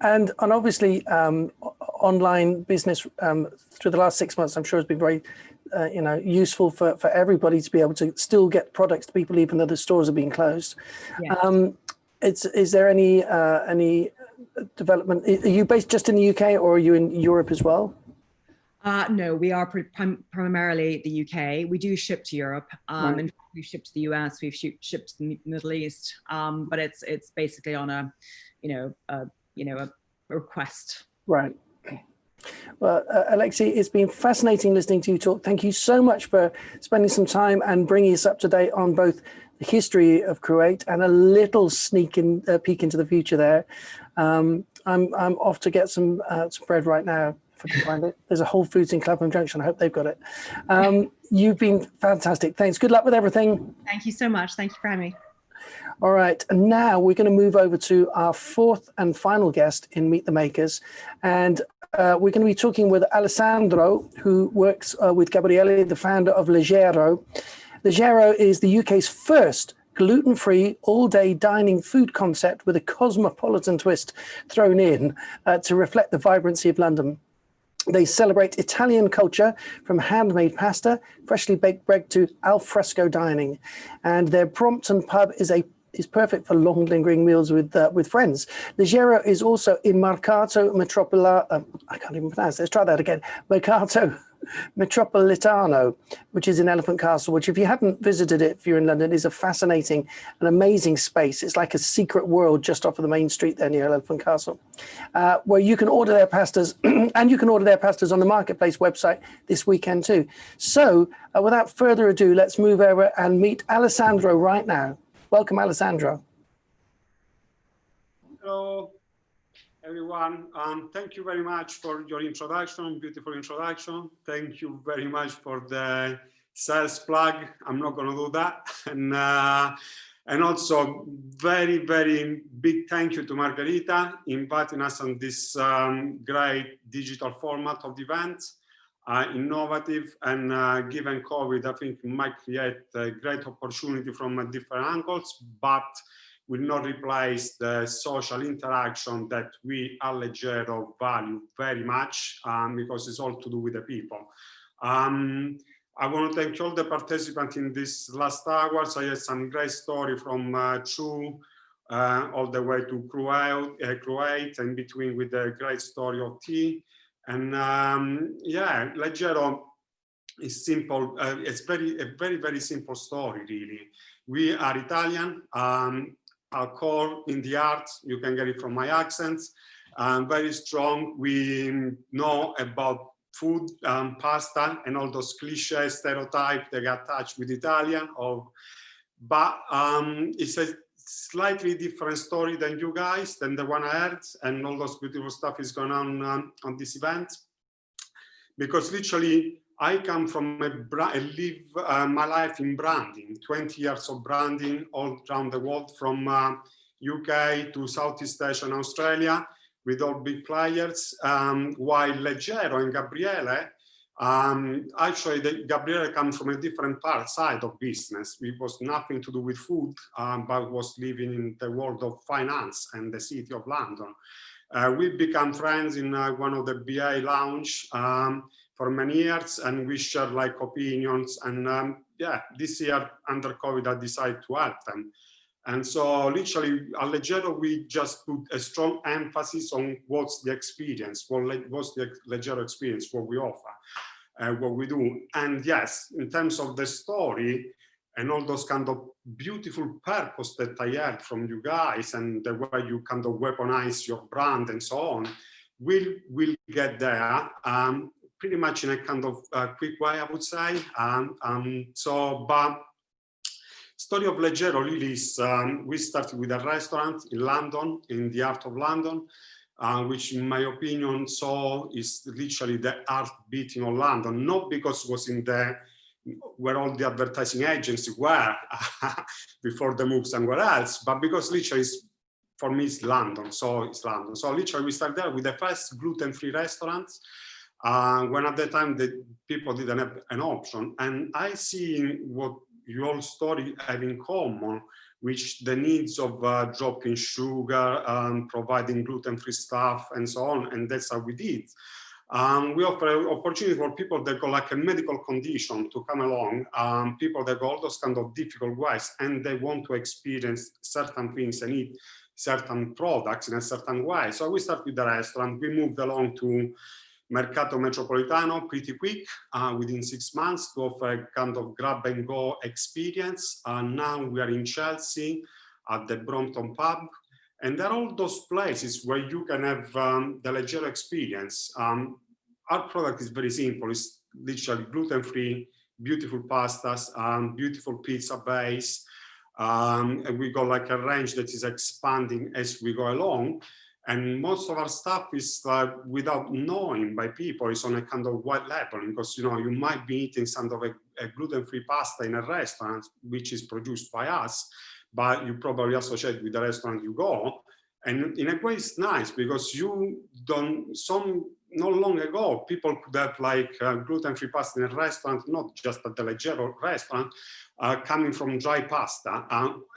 And obviously, online business through the last 6 months, I'm sure has been very, useful for everybody to be able to still get products to people, even though the stores are being closed. Yeah. Is there any development? Are you based just in the UK, or are you in Europe as well? No, we are primarily the UK. We do ship to Europe, Right. and we've shipped to the US. We've shipped to the Middle East, but it's basically on a request. Right. Well, Alexi, it's been fascinating listening to you talk. Thank you so much for spending some time and bringing us up to date on both the history of Cru8 and a little peek into the future there. I'm off to get some bread right now. If I can find it. There's a Whole Foods in Clapham Junction. I hope they've got it. You've been fantastic. Thanks. Good luck with everything. Thank you so much. Thank you for having me. All right. And now we're going to move over to our fourth and final guest in Meet the Makers. And we're going to be talking with Alessandro, who works with Gabriele, the founder of Leggero. Leggero is the UK's first gluten-free, all-day dining food concept with a cosmopolitan twist thrown in to reflect the vibrancy of London. They celebrate Italian culture, from handmade pasta, freshly baked bread to al fresco dining. And their Brompton pub is perfect for long lingering meals with friends. Leggero is also in Mercato Metropolitano. I can't even pronounce it. Let's try that again. Mercato Metropolitano, which is in Elephant Castle, which if you haven't visited it, if you're in London, is a fascinating and amazing space. It's like a secret world just off of the main street there near Elephant Castle, where you can order their pastas and you can order their pastas on the Marketplace website this weekend too. So without further ado, let's move over and meet Alessandro right now. Welcome, Alessandro. Hello, everyone. Thank you very much for your introduction, beautiful introduction. Thank you very much for the sales plug. I'm not going to do that. And also very, very big thank you to Margherita inviting us on this great digital format of the event. Innovative and given COVID, I think might create a great opportunity from different angles, but will not replace the social interaction that we at Leggero value very much because it's all to do with the people. I want to thank all the participants in this last hours. I had some great story from Troo all the way to Cru8 and between with the great story of tea. And yeah, Leggero is simple. It's a very simple story, really. We are Italian. Our core in the art, you can get it from my accents, very strong. We know about food, pasta, and all those cliches, stereotypes that get attached with Italian. But it's a slightly different story than you guys, than the one I heard, and all those beautiful stuff is going on this event. Because literally, I come from I live my life in branding, 20 years of branding all around the world, from UK to Southeast Asia and Australia, with all big players, while Leggero and Gabriele, actually Gabriele comes from a different side of business. It was nothing to do with food, but was living in the world of finance and the city of London. We've become friends in one of the BA lounge for many years, and we share like opinions. And yeah, this year under COVID, I decided to help them. And so literally at Leggero, we just put a strong emphasis on what's the experience, what's the Leggero experience, what we offer, what we do. And yes, in terms of the story and all those kind of beautiful purpose that I had from you guys and the way you kind of weaponize your brand and so on, we'll get there. Pretty much in a kind of quick way, I would say. But story of Leggero really is, we started with a restaurant in London, in the heart of London, which in my opinion, is literally the heart beating of London, not because it was in the, where all the advertising agencies were before the move somewhere else, but because literally for me it's London, so it's London. So literally we started there with the first gluten-free restaurants, when at the time the people didn't have an option. And I see what your story have in common, which the needs of dropping sugar, providing gluten-free stuff and so on, and that's how we did. We offer an opportunity for people that go like a medical condition to come along, people that go all those kind of difficult ways, and they want to experience certain things and eat certain products in a certain way. So we start with the restaurant, we moved along to Mercato Metropolitano pretty quick, within 6 months, to offer a kind of grab and go experience. Now we are in Chelsea at the Brompton pub. And there are all those places where you can have the Leggero experience. Our product is very simple. It's literally gluten-free, beautiful pastas, beautiful pizza base. And we got like a range that is expanding as we go along. And most of our stuff is without knowing by people, it's on a kind of white labeling, because you know you might be eating some of a gluten-free pasta in a restaurant, which is produced by us, but you probably associate with the restaurant you go. And in a way, it's nice because you don't, not long ago, people could have like gluten-free pasta in a restaurant, not just at the Leggero restaurant, coming from dry pasta.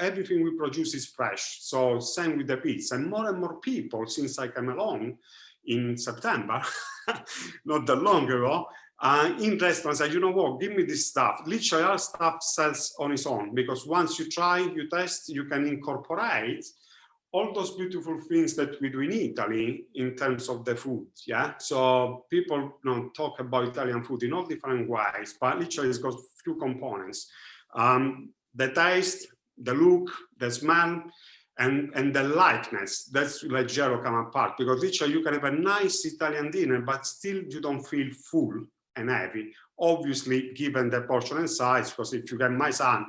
Everything we produce is fresh. So same with the pizza. And more people, since I came along in September, not that long ago, in restaurants say, you know what, give me this stuff. Literally our stuff sells on its own, because once you try, you test, you can incorporate all those beautiful things that we do in Italy in terms of the food, yeah? So people talk about Italian food in all different ways, but literally it's got few components. The taste, the look, the smell, and the likeness. That's Leggero come apart, because literally you can have a nice Italian dinner, but still you don't feel full and heavy. Obviously, given the portion and size, because if you get my son,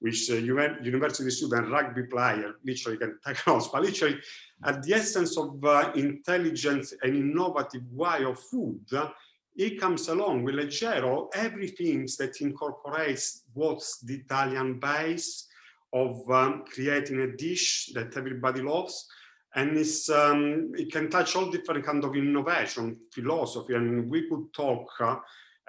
which university student, rugby player, literally can take notes, but literally at the essence of intelligence and innovative way of food, it comes along with Leggero, everything that incorporates what's the Italian base of creating a dish that everybody loves. And it can touch all different kind of innovation, philosophy, and we could talk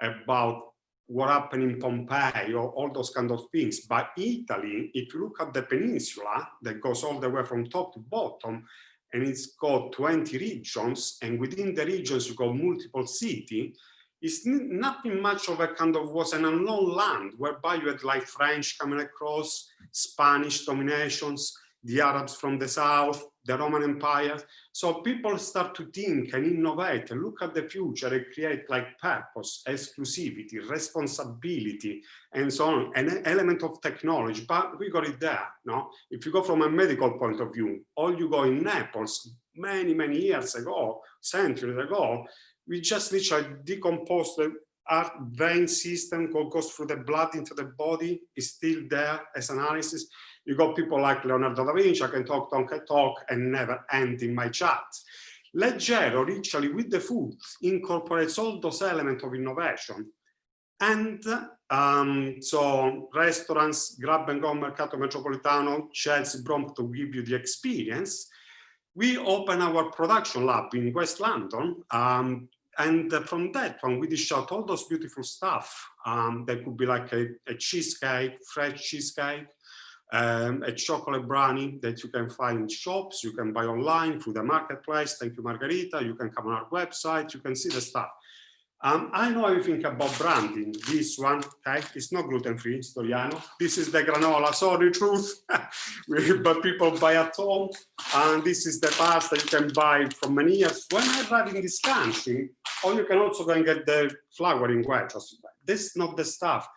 about what happened in Pompeii or all those kind of things. But Italy, if you look at the peninsula that goes all the way from top to bottom, and it's got 20 regions, and within the regions you got multiple cities, it's nothing much of a kind of was an unknown land, whereby you had like French coming across, Spanish dominations, the Arabs from the south, the Roman Empire. So people start to think and innovate and look at the future and create like purpose, exclusivity, responsibility, and so on, an element of technology. But we got it there, no? If you go from a medical point of view, all you go in Naples, many, many years ago, centuries ago, we just literally decomposed the heart vein system, goes through the blood into the body, is still there as analysis. You got people like Leonardo da Vinci, I can talk, and never end in my chat. Leggero, literally with the food, incorporates all those elements of innovation. And so restaurants, Grab and Go, Mercato Metropolitano, Chelsea, Brompton to give you the experience. We open our production lab in West London. And from that one, we dish out all those beautiful stuff. That could be like a cheesecake, fresh cheesecake, a chocolate brownie that you can find in shops, you can buy online through the marketplace. Thank you, Margarita. You can come on our website, you can see the stuff. I know everything about branding. This one, okay, it's not gluten-free, Storiano. This is the granola, sorry, truth. But people buy at home. And this is the pasta you can buy for many years. When I'm arriving this country, or you can also go and get the flour in wedges. This is not the stuff.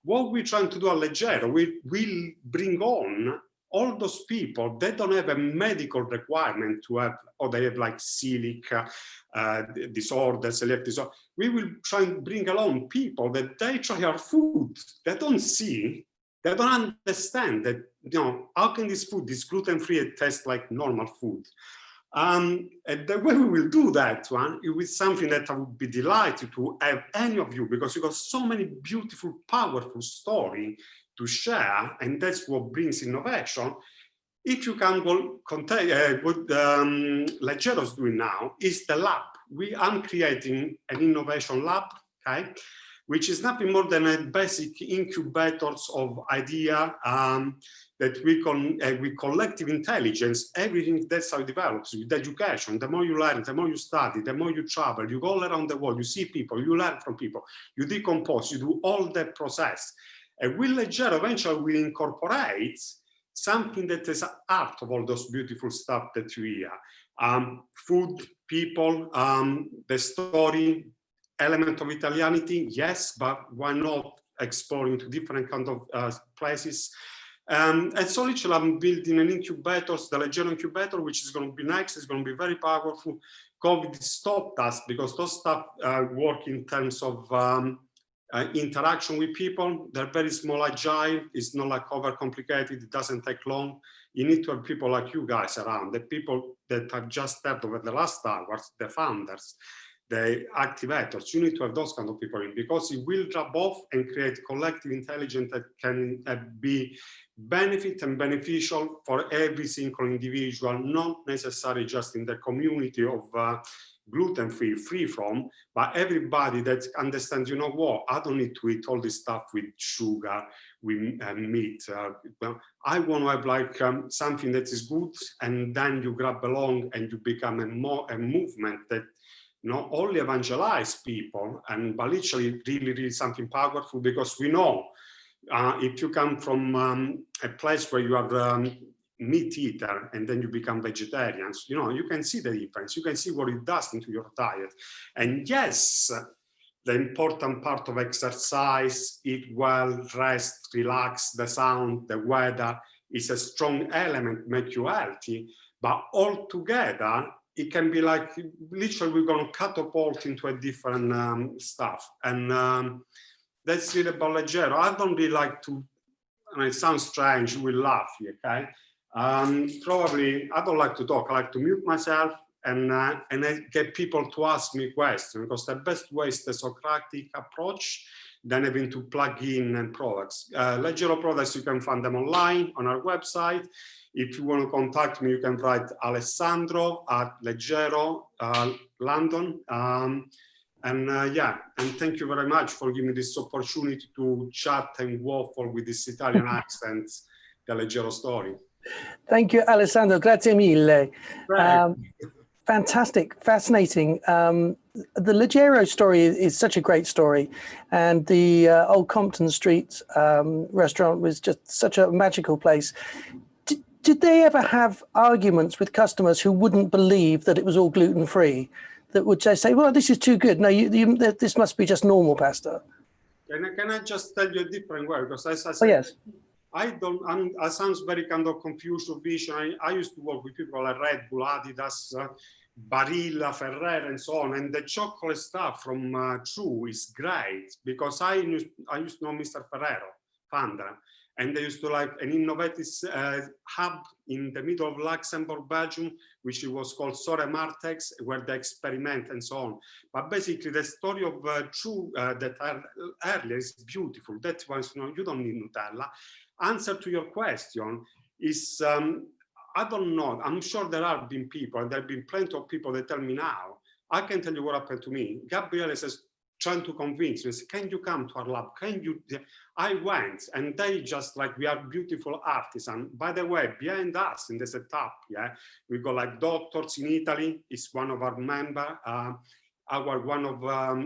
What we're trying to do at Leggero, we will bring on all those people that don't have a medical requirement to have, or they have like celiac disorder, celiac disorder. We will try and bring along people that they try our food, they don't see, they don't understand that, you know, how can this food, this gluten-free, taste like normal food? And the way we will do that one, it is something that I would be delighted to have any of you, because you got so many beautiful, powerful stories to share, and that's what brings innovation. If you can go contact what Leggero is doing now is the lab. I'm creating an innovation lab, okay, which is nothing more than a basic incubators of idea that we with collective intelligence, everything that's how it develops with education. The more you learn, the more you study, the more you travel, you go all around the world, you see people, you learn from people, you decompose, you do all that process. And with Leggero, eventually we incorporate something that is art of all those beautiful stuff that you hear. Food, people, the story, element of Italianity, yes, but why not exploring to different kind of places? And so literally I'm building an incubator, the Leggero incubator, which is going to be next. It's going to be very powerful. COVID stopped us because those stuff work in terms of interaction with people. They're very small, agile. It's not like overcomplicated. It doesn't take long. You need to have people like you guys around, the people that have just stepped over the last hours, the founders, the activators. You need to have those kind of people in, because it will drop off and create collective intelligence that can be benefit and beneficial for every single individual, not necessarily just in the community of gluten-free, free from, but everybody that understands, you know what, I don't need to eat all this stuff with sugar, with meat. I want to have like something that is good, and then you grab along and you become a movement that not only evangelize people, but literally really something powerful, because we know if you come from a place where you have meat eater and then you become vegetarians, you know, you can see the difference. You can see what it does into your diet. And yes, the important part of exercise, eat well, rest, relax, the sound, the weather is a strong element, make you healthy. But altogether, it can be like, literally, we're going to catapult into a different stuff. And that's really about Leggero. I don't really like to, and it sounds strange, you will laugh, okay? Probably, I don't like to talk. I like to mute myself and I get people to ask me questions, because the best way is the Socratic approach than having to plug in products. Leggero products, you can find them online on our website. If you want to contact me, you can write Alessandro at Leggero, London. Yeah, and thank you very much for giving me this opportunity to chat and waffle with this Italian accent, the Leggero story. Thank you, Alessandro. Grazie mille. Fantastic, fascinating. The Leggero story is such a great story, and the Old Compton Street restaurant was just such a magical place. Did they ever have arguments with customers who wouldn't believe that it was all gluten-free? That would just say, well, this is too good. No, this must be just normal pasta. Can I just tell you a different way? Because as I said, oh, yes. I sounds very kind of confused or vision. I used to work with people like Red Bull, Adidas, Barilla, Ferrer, and so on. And the chocolate stuff from Troo is great, because I used to know Mr. Ferrero, founder. And they used to like an innovative hub in the middle of Luxembourg, Belgium, which was called Sore Martex, where they experiment and so on. But basically, the story of Troo that earlier is beautiful. That was, you know, you don't need Nutella. Answer to your question is, I don't know. I'm sure there have been people, and there have been plenty of people that tell me now. I can tell you what happened to me. Gabriele says, trying to convince me, can you come to our lab? Can you? I went, and they just like, we are beautiful artisans. By the way, behind us in the setup, yeah, we got like doctors in Italy, is one of our member, our one of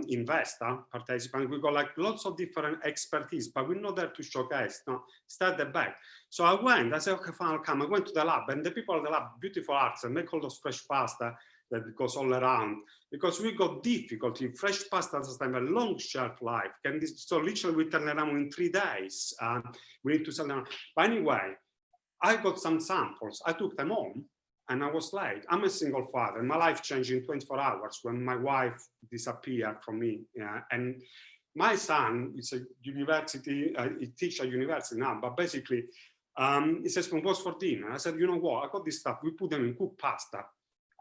investor participants. We got like lots of different expertise, but we're not there to showcase. No, start the back. So I went. I said, okay, fine, I'll come. I went to the lab, and the people at the lab, beautiful arts, and make all those fresh pasta that goes all around, because we got difficulty. Fresh pasta does have a long shelf life. So literally we turn around in 3 days. We need to sell them. But anyway, I got some samples. I took them home and I was late. I'm a single father. My life changed in 24 hours when my wife disappeared from me. And my son is a university, he teaches at university now, but basically, he says, what's for dinner? I said, you know what, I got this stuff. We put them in cooked pasta.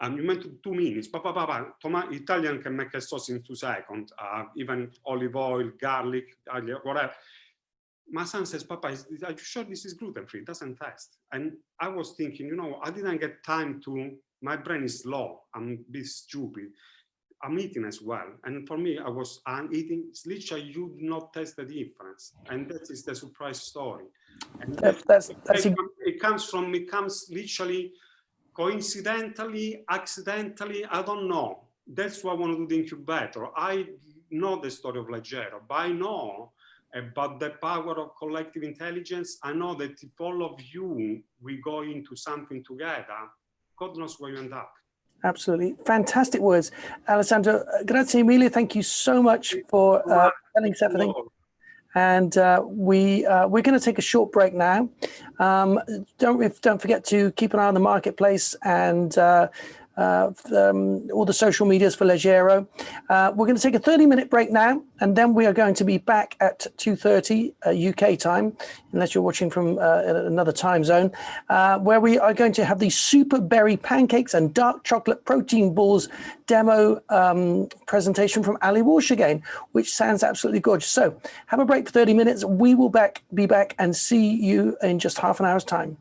You meant 2 minutes. Italian can make a sauce in 2 seconds, even olive oil, garlic, whatever. My son says, Papa, are you sure this is gluten-free? It doesn't taste. And I was thinking, you know, I didn't get time to, my brain is slow. I'm a bit stupid. I'm eating as well. And for me, I'm eating, it's literally, you do not taste the difference. And that is the surprise story. And it comes literally, coincidentally, accidentally, I don't know. That's why I want to do the incubator. I know the story of Leggero, but I know about the power of collective intelligence. I know that if all of you, we go into something together, God knows where you end up. Absolutely. Fantastic words. Alessandro, grazie mille. Thank you so much for telling us everything. And we're going to take a short break now. Don't forget to keep an eye on the marketplace and all the social medias for Leggero. We're going to take a 30-minute break now, and then we are going to be back at 2:30 UK time, unless you're watching from another time zone, where we are going to have the super berry pancakes and dark chocolate protein balls demo presentation from Ali Walsh again, which sounds absolutely gorgeous. So have a break for 30 minutes. We will be back and see you in just half an hour's time.